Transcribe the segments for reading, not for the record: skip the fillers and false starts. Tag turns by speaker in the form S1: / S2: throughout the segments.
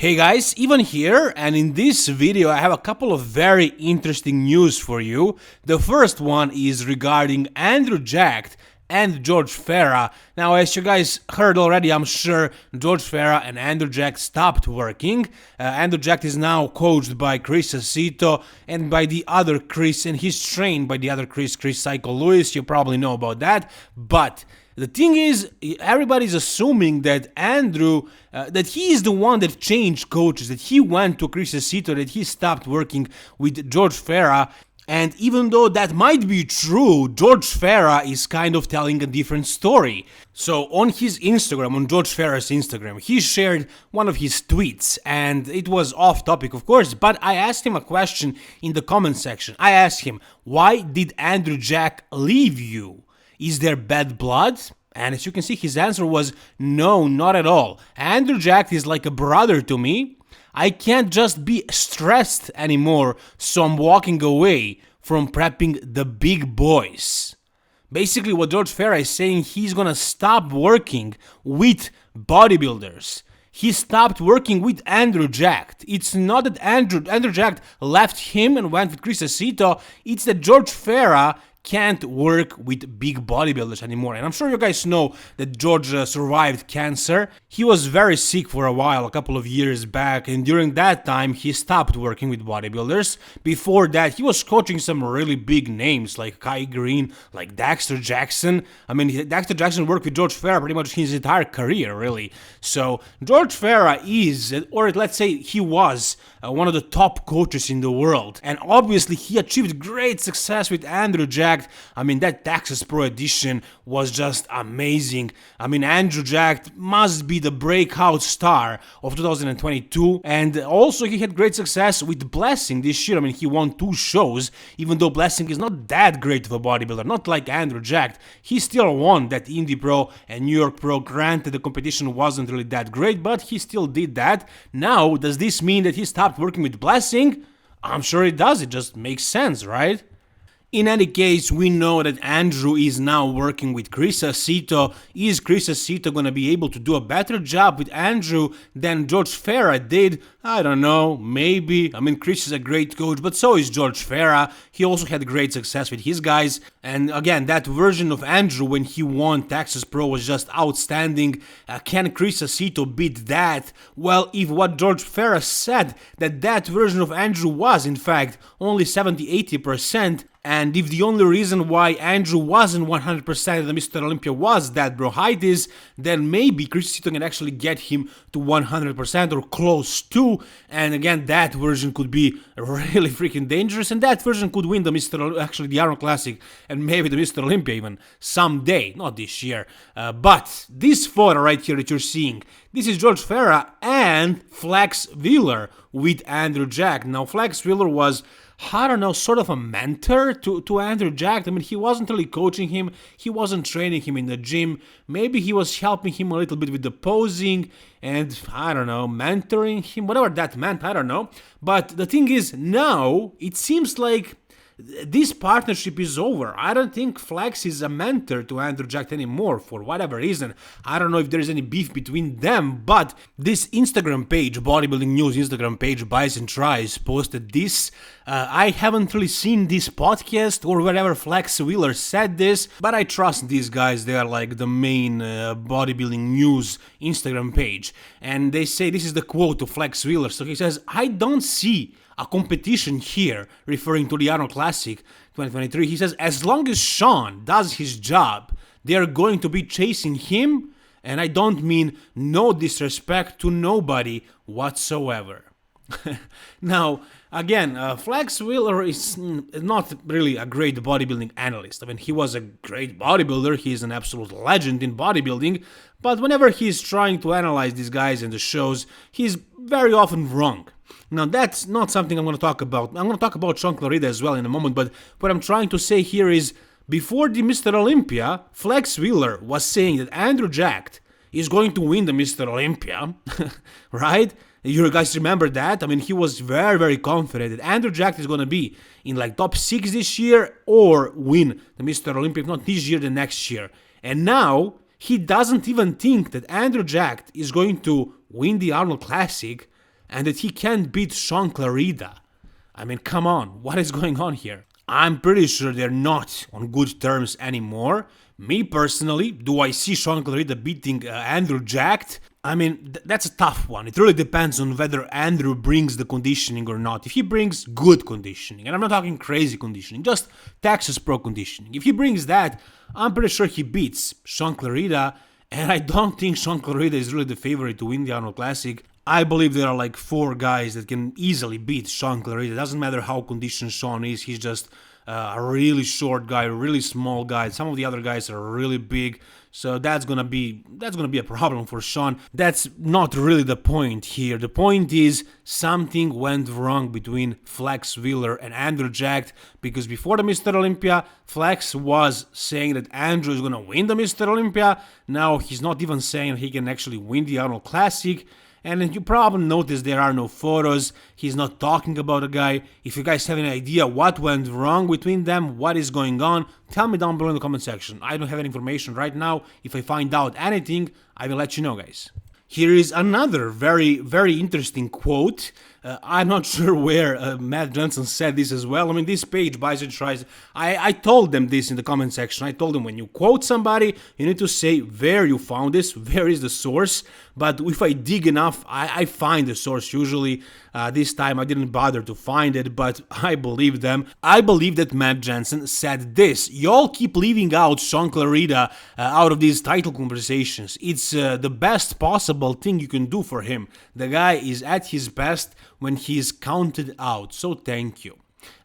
S1: Hey guys, Ivan here, and in this video I have a couple of very interesting news for you. The first one is regarding Andrew Jacked and George Farah. Now, as you guys heard already, I'm sure George Farah and Andrew Jacked stopped working. Andrew Jacked is now coached by Chris Aceto and by the other Chris, and he's trained by the other Chris Psycho Lewis. You probably know about that, but the thing is, everybody's assuming that Andrew, that he is the one that changed coaches, that he went to Chris Aceto, that he stopped working with George Farah. And even though that might be true, George Farah is kind of telling a different story. So on his Instagram, on George Farah's Instagram, he shared one of his tweets, and it was off topic, of course, but I asked him a question in the comment section. I asked him, why did Andrew Jack leave you? Is there bad blood? And as you can see, his answer was no, not at all. Andrew Jack is like a brother to me. I can't just be stressed anymore, so I'm walking away from prepping the big boys. Basically, what George Farah is saying, he's gonna stop working with bodybuilders. He stopped working with Andrew Jacked. It's not that Andrew Jacked left him and went with Chris Aceto, it's that George Farah can't work with big bodybuilders anymore. And I'm sure you guys know that George survived cancer. He was very sick for a while, a couple of years back, and during that time he stopped working with bodybuilders. Before that, he was coaching some really big names like Kai Green, like Dexter Jackson. I mean, Dexter Jackson worked with George Farah pretty much his entire career, really. So George Farah is, or let's say he was, one of the top coaches in the world. And obviously he achieved great success with Andrew Jacked. I mean, that Texas Pro edition was just amazing. I mean, Andrew Jacked must be the breakout star of 2022. And also he had great success with Blessing this year. I mean, he won 2 shows, even though Blessing is not that great of a bodybuilder, not like Andrew Jacked. He still won that Indy Pro and New York Pro. Granted, the competition wasn't really that great, but he still did that. Now, does this mean that he stopped working with Blessing? I'm sure it does. It just makes sense, right? In any case, we know that Andrew is now working with Chris Aceto. Is Chris Aceto gonna be able to do a better job with Andrew than George Farah did? I don't know, maybe. I mean, Chris is a great coach, but so is George Farah. He also had great success with his guys. And again, that version of Andrew when he won Texas Pro was just outstanding. Can Chris Aceto beat that? Well, if what George Farah said, that version of Andrew was, in fact, only 70-80%, and if the only reason why Andrew wasn't 100% of the Mr. Olympia was that bronchitis, then maybe Chris Aceto can actually get him to 100% or close to. And again, that version could be really freaking dangerous, and that version could win the the Arnold Classic and maybe the Mr. Olympia even someday, not this year. But this photo right here that you're seeing, this is George Farah and Flex Wheeler with Andrew Jack. Now, Flex Wheeler was, I don't know, sort of a mentor to Andrew Jacked. I mean, he wasn't really coaching him, he wasn't training him in the gym. Maybe he was helping him a little bit with the posing and, I don't know, mentoring him, whatever that meant, I don't know. But the thing is, now it seems like this partnership is over. I don't think Flex is a mentor to Andrew Jacked anymore for whatever reason. I don't know if there's any beef between them, but this Instagram page, Bodybuilding News Instagram page, Buys and Tries, posted this. I haven't really seen this podcast or wherever Flex Wheeler said this, but I trust these guys. They are like the main Bodybuilding News Instagram page. And they say, this is the quote to Flex Wheeler. So he says, I don't see a competition here, referring to the Arnold Classic 2023. He says, as long as Shaun does his job, they are going to be chasing him, and I don't mean no disrespect to nobody whatsoever. Now, again, Flex Wheeler is not really a great bodybuilding analyst. I mean, he was a great bodybuilder, he's an absolute legend in bodybuilding, but whenever he's trying to analyze these guys and the shows, he's very often wrong. Now, that's not something I'm going to talk about. I'm going to talk about Shaun Clarida as well in a moment, but what I'm trying to say here is, before the Mr. Olympia, Flex Wheeler was saying that Andrew Jacked is going to win the Mr. Olympia, right? You guys remember that? I mean, he was very, very confident that Andrew Jacked is going to be in like top 6 this year or win the Mr. Olympia, if not this year, the next year. And now, he doesn't even think that Andrew Jacked is going to win the Arnold Classic. and that he can't beat Shaun Clarida. I mean, come on, what is going on here? I'm pretty sure they're not on good terms anymore. Me personally, do I see Shaun Clarida beating Andrew Jacked? I mean, that's a tough one. It really depends on whether Andrew brings the conditioning or not. If he brings good conditioning, and I'm not talking crazy conditioning, just Texas Pro conditioning. If he brings that, I'm pretty sure he beats Shaun Clarida, and I don't think Shaun Clarida is really the favorite to win the Arnold Classic. I believe there are like 4 guys that can easily beat Shaun Clarida. It doesn't matter how conditioned Shaun is, he's just a really short guy, a really small guy. Some of the other guys are really big, so that's gonna be a problem for Shaun. That's not really the point here. The point is something went wrong between Flex Wheeler and Andrew Jacked, because before the Mr. Olympia, Flex was saying that Andrew is gonna win the Mr. Olympia. Now he's not even saying he can actually win the Arnold Classic. And you probably noticed there are no photos, he's not talking about a guy. If you guys have any idea what went wrong between them, what is going on, tell me down below in the comment section. I don't have any information right now. If I find out anything, I will let you know, guys. Here is another very, very interesting quote. I'm not sure where Matt Johnson said this as well. I mean, this page buys and tries. I told them this in the comment section. I told them when you quote somebody, you need to say where you found this, where is the source. But if I dig enough, I find the source usually. This time I didn't bother to find it, but I believe them. I believe that Matt Johnson said this: y'all keep leaving out Shaun Clarida out of these title conversations. It's the best possible thing you can do for him. The guy is at his best when he's counted out, so thank you.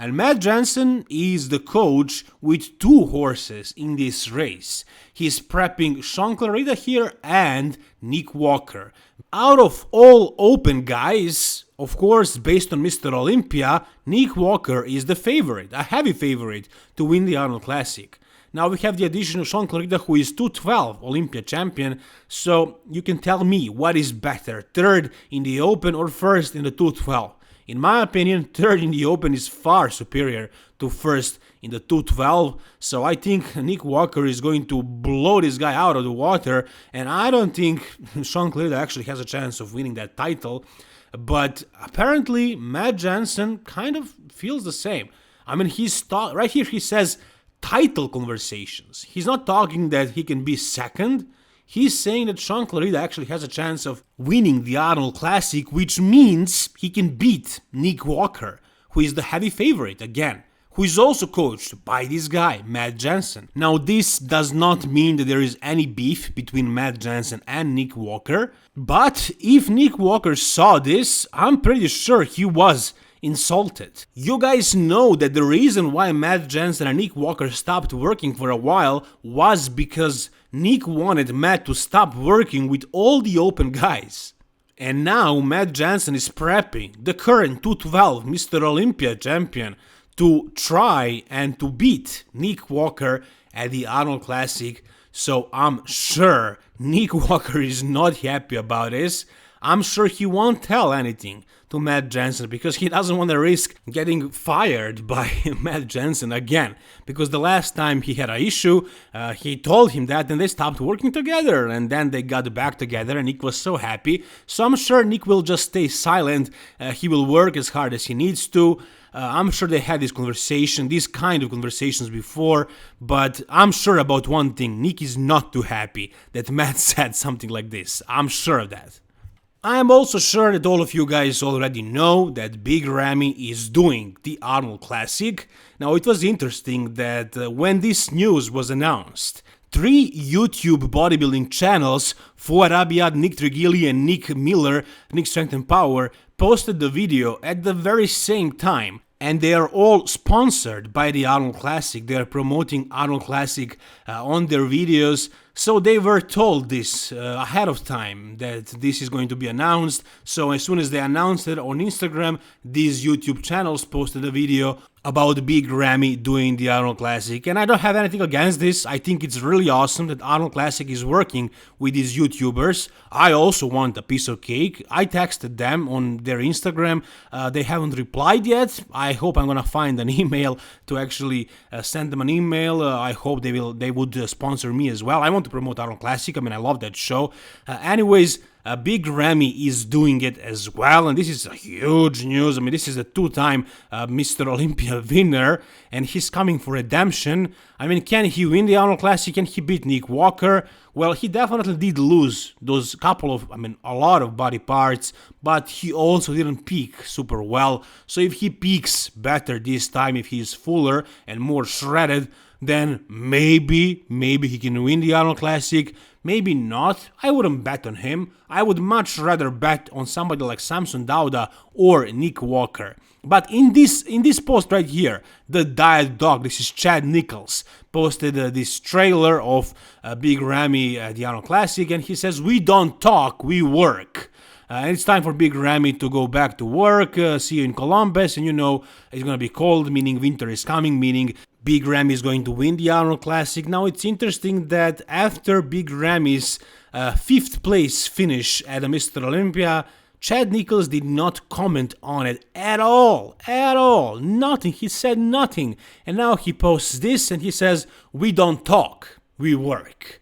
S1: And Matt Johnson is the coach with 2 horses in this race. He's prepping Shaun Clarida here and Nick Walker. Out of all open guys, of course, based on Mr. Olympia, Nick Walker is the favorite, a heavy favorite to win the Arnold Classic. Now we have the addition of Shaun Clarida, who is 212 Olympia champion, so you can tell me what is better, 3rd in the Open or 1st in the 212. In my opinion, 3rd in the Open is far superior to 1st in the 212, so I think Nick Walker is going to blow this guy out of the water, and I don't think Shaun Clarida actually has a chance of winning that title, but apparently Matt Johnson kind of feels the same. I mean, right here he says title conversations. He's not talking that he can be 2nd. He's saying that Shaun Clarida actually has a chance of winning the Arnold Classic, which means he can beat Nick Walker, who is the heavy favorite again, who is also coached by this guy, Matt Johnson. Now, this does not mean that there is any beef between Matt Johnson and Nick Walker, but if Nick Walker saw this, I'm pretty sure he was insulted. You guys know that the reason why Matt Johnson and Nick Walker stopped working for a while was because Nick wanted Matt to stop working with all the open guys. And now Matt Johnson is prepping the current 212 Mr. Olympia champion to try and to beat Nick Walker at the Arnold Classic. So I'm sure Nick Walker is not happy about this. I'm sure he won't tell anything to Matt Johnson because he doesn't want to risk getting fired by Matt Johnson again. Because the last time he had an issue, he told him that and they stopped working together. And then they got back together and Nick was so happy. So I'm sure Nick will just stay silent. He will work as hard as he needs to. I'm sure they had this conversation, these kind of conversations before, but I'm sure about one thing: Nick is not too happy that Matt said something like this. I'm sure of that. I am also sure that all of you guys already know that Big Ramy is doing the Arnold Classic. Now, it was interesting that when this news was announced, 3 YouTube bodybuilding channels, Farah, Rabiat, Nick Trigili and Nick Miller, Nick Strength and Power, posted the video at the very same time. And they are all sponsored by the Arnold Classic. They are promoting Arnold Classic on their videos. So they were told this ahead of time, that this is going to be announced. So as soon as they announced it on Instagram, these YouTube channels posted a video about Big Ramy doing the Arnold Classic. And I don't have anything against this. I think it's really awesome that Arnold Classic is working with these YouTubers. I also want a piece of cake. I texted them on their Instagram. They haven't replied yet. I hope I'm gonna find an email to actually send them an email. I hope they would sponsor me as well. I want to promote Arnold Classic. I mean, I love that show. Anyways, Big Ramy is doing it as well, and this is a huge news. I mean, this is a two-time Mr. Olympia winner, and he's coming for redemption. I mean, can he win the Arnold Classic? Can he beat Nick Walker? Well, he definitely did lose those a lot of body parts, but he also didn't peak super well. So if he peaks better this time, if he's fuller and more shredded, then maybe he can win the Arnold Classic. Maybe not. I wouldn't bet on him. I would much rather bet on somebody like Samson, Dauda, or Nick Walker. But in this post right here, the Diet Dog, this is Chad Nichols, posted this trailer of Big Ramy at the Arnold Classic, and he says, "We don't talk, we work." And it's time for Big Ramy to go back to work. See you in Columbus, and it's gonna be cold, meaning winter is coming, meaning Big Ramy is going to win the Arnold Classic. Now it's interesting that after Big Ramy's 5th place finish at the Mr. Olympia, Chad Nichols did not comment on it at all, nothing. He said nothing, and now he posts this and he says, "We don't talk, we work."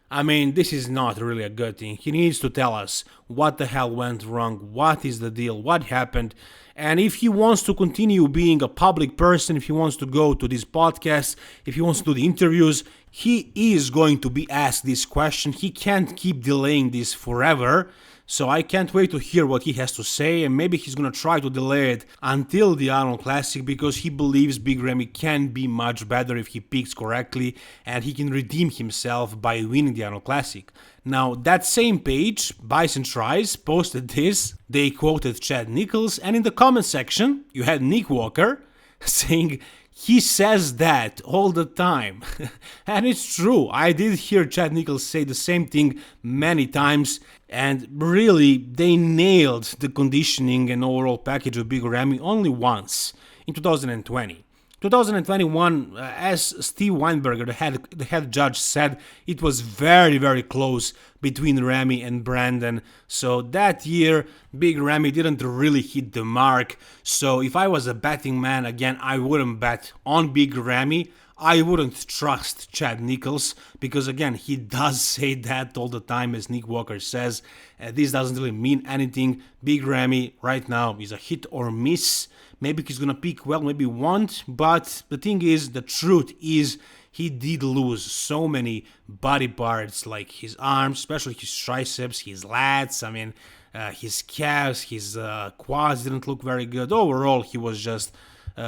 S1: I mean, this is not really a good thing. He needs to tell us what the hell went wrong, what is the deal, what happened. And if he wants to continue being a public person, if he wants to go to these podcasts, if he wants to do the interviews, he is going to be asked this question. He can't keep delaying this forever. So I can't wait to hear what he has to say, and maybe he's gonna try to delay it until the Arnold Classic because he believes Big Ramy can be much better if he picks correctly and he can redeem himself by winning the Arnold Classic. Now, that same page, Bison Tries, posted this. They quoted Chad Nichols, and in the comment section, you had Nick Walker saying, "He says that all the time." And it's true. I did hear Chad Nichols say the same thing many times. And really, they nailed the conditioning and overall package of Big Ramy only once, in 2020. 2021, as Steve Weinberger, the head judge, said, it was very, very close between Ramy and Brandon. So that year, Big Ramy didn't really hit the mark. So if I was a betting man, again, I wouldn't bet on Big Ramy. I wouldn't trust Chad Nichols because, again, he does say that all the time, as Nick Walker says. This doesn't really mean anything. Big Ramy right now is a hit or miss. Maybe he's gonna peak well, maybe won't. But the thing is, the truth is, he did lose so many body parts, like his arms, especially his triceps, his lats. I mean, his calves, his quads didn't look very good. Overall, he was just...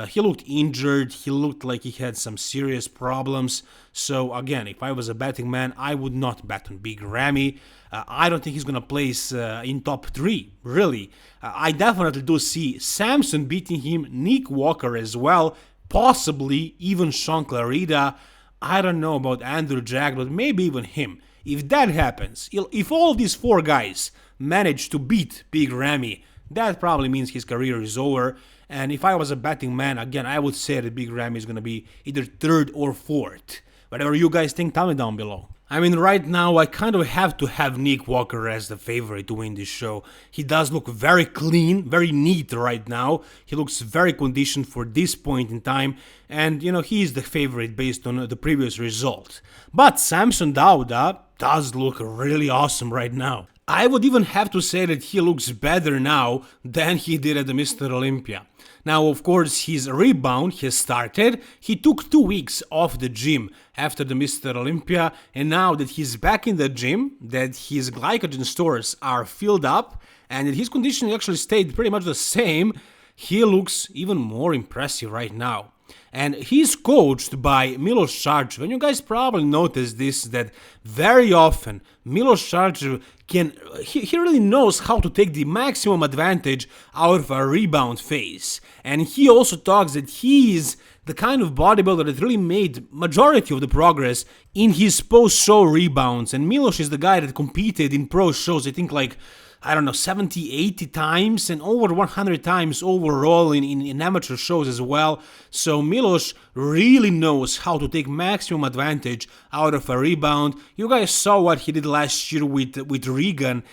S1: he looked injured, he looked like he had some serious problems. So again, if I was a betting man, I would not bet on Big Ramy. I don't think he's gonna place in top 3, really. I definitely do see Samson beating him, Nick Walker as well, possibly even Shaun Clarida. I don't know about Andrew Jack, but maybe even him. If that happens, if all these 4 guys manage to beat Big Ramy, that probably means his career is over. And if I was a betting man, again, I would say that Big Ramy is going to be either 3rd or 4th. Whatever you guys think, tell me down below. I mean, right now, I kind of have to have Nick Walker as the favorite to win this show. He does look very clean, very neat right now. He looks very conditioned for this point in time. And, he is the favorite based on the previous result. But Samson Dauda does look really awesome right now. I would even have to say that he looks better now than he did at the Mr. Olympia. Now, of course, his rebound has started. He took 2 weeks off the gym after the Mr. Olympia, and now that he's back in the gym, that his glycogen stores are filled up, and that his conditioning actually stayed pretty much the same, he looks even more impressive right now. And he's coached by Milos Sarcev. And you guys probably noticed this, that very often Milos Sarcev he really knows how to take the maximum advantage out of a rebound phase. And he also talks that he is the kind of bodybuilder that really made majority of the progress in his post-show rebounds. And Milos is the guy that competed in pro shows, I think, like, 70, 80 times and over 100 times overall in amateur shows as well. So Milos really knows how to take maximum advantage out of a rebound. You guys saw what he did last year with Regan,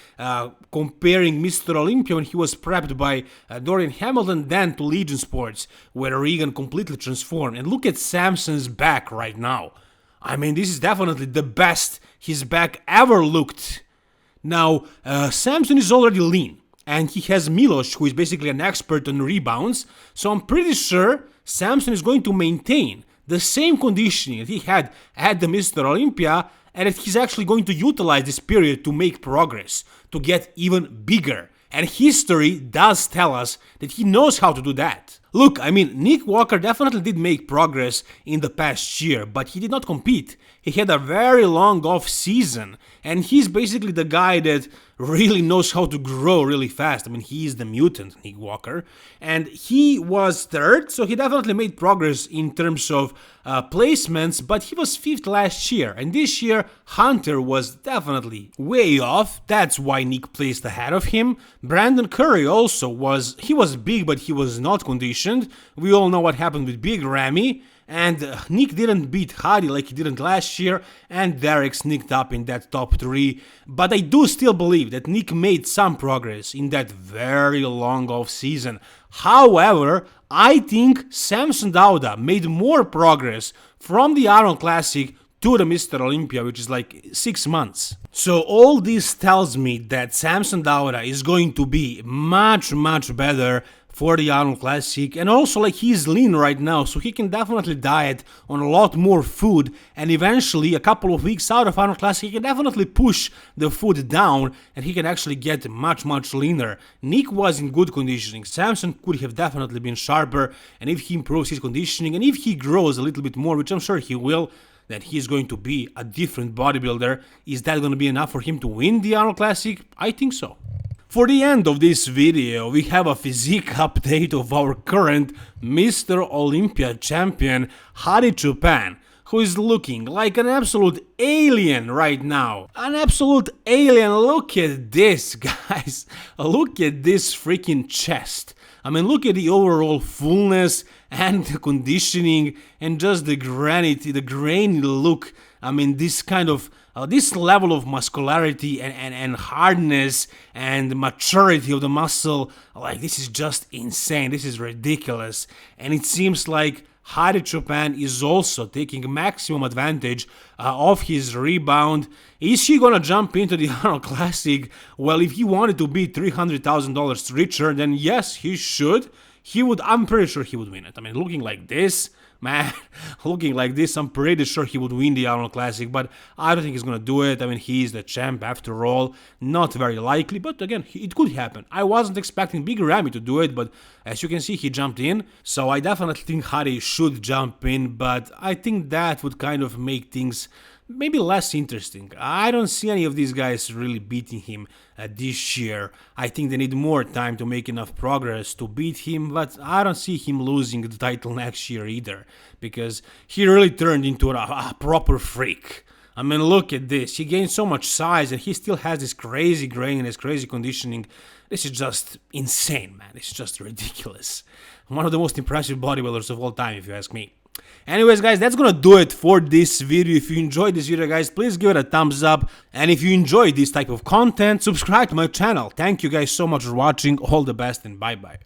S1: comparing Mr. Olympia when he was prepped by Dorian Hamilton, then to Legion Sports, where Regan completely transformed. And look at Samson's back right now. I mean, this is definitely the best his back ever looked. Now, Samson is already lean, and he has Milos, who is basically an expert on rebounds, so I'm pretty sure Samson is going to maintain the same conditioning that he had at the Mr. Olympia, and that he's actually going to utilize this period to make progress, to get even bigger. And history does tell us that he knows how to do that. Look, I mean, Nick Walker definitely did make progress in the past year, but he did not compete. He had a very long off season, and he's basically the guy that really knows how to grow really fast. I mean, he is the mutant, Nick Walker, and he was third, so he definitely made progress in terms of placements, but he was fifth last year, and this year Hunter was definitely way off. That's why Nick placed ahead of him. Brandon Curry also was big, but he was not conditioned. We all know what happened with Big Ramy. And Nick didn't beat Hadi like he didn't last year, and Derek sneaked up in that top 3, but I do still believe that Nick made some progress in that very long off season. However, I think Samson Dauda made more progress from the Arnold Classic to the Mr. Olympia, which is like 6 months. So all this tells me that Samson Dauda is going to be much better for the Arnold Classic, and also like he's lean right now, so he can definitely diet on a lot more food, and eventually a couple of weeks out of Arnold Classic he can definitely push the food down and he can actually get much leaner. Nick was in good conditioning, Samson could have definitely been sharper, and if he improves his conditioning and if he grows a little bit more, which I'm sure he will, then he's going to be a different bodybuilder. Is that going to be enough for him to win the Arnold Classic? I think so. For the end of this video, we have a physique update of our current Mr. Olympia champion, Hadi Choopan, who is looking like an absolute alien right now. An absolute alien. Look at this, guys. Look at this freaking chest. I mean, look at the overall fullness and the conditioning and just the grainy look. I mean, this kind of this level of muscularity and hardness and maturity of the muscle, like, this is just insane. This is ridiculous. And it seems like Hadi Choopan is also taking maximum advantage of his rebound. Is he gonna jump into the Arnold Classic? Well, if he wanted to be $300,000 richer, then yes, he should. I'm pretty sure he would win it. I mean, looking like this, man, looking like this, I'm pretty sure he would win the Arnold Classic, but I don't think he's gonna do it. I mean, he's the champ after all. Not very likely, but again, it could happen. I wasn't expecting Big Ramy to do it, but as you can see, he jumped in, so I definitely think Hadi should jump in, but I think that would kind of make things maybe less interesting. I don't see any of these guys really beating him this year. I think they need more time to make enough progress to beat him, but I don't see him losing the title next year either, because he really turned into a proper freak. I mean, look at this. He gained so much size and he still has this crazy grain and this crazy conditioning. This is just insane, man. It's just ridiculous. One of the most impressive bodybuilders of all time, if you ask me. Anyways, guys, that's gonna do it for this video. If you enjoyed this video, guys, please give it a thumbs up. And if you enjoyed this type of content, subscribe to my channel. Thank you guys so much for watching. All the best and bye-bye.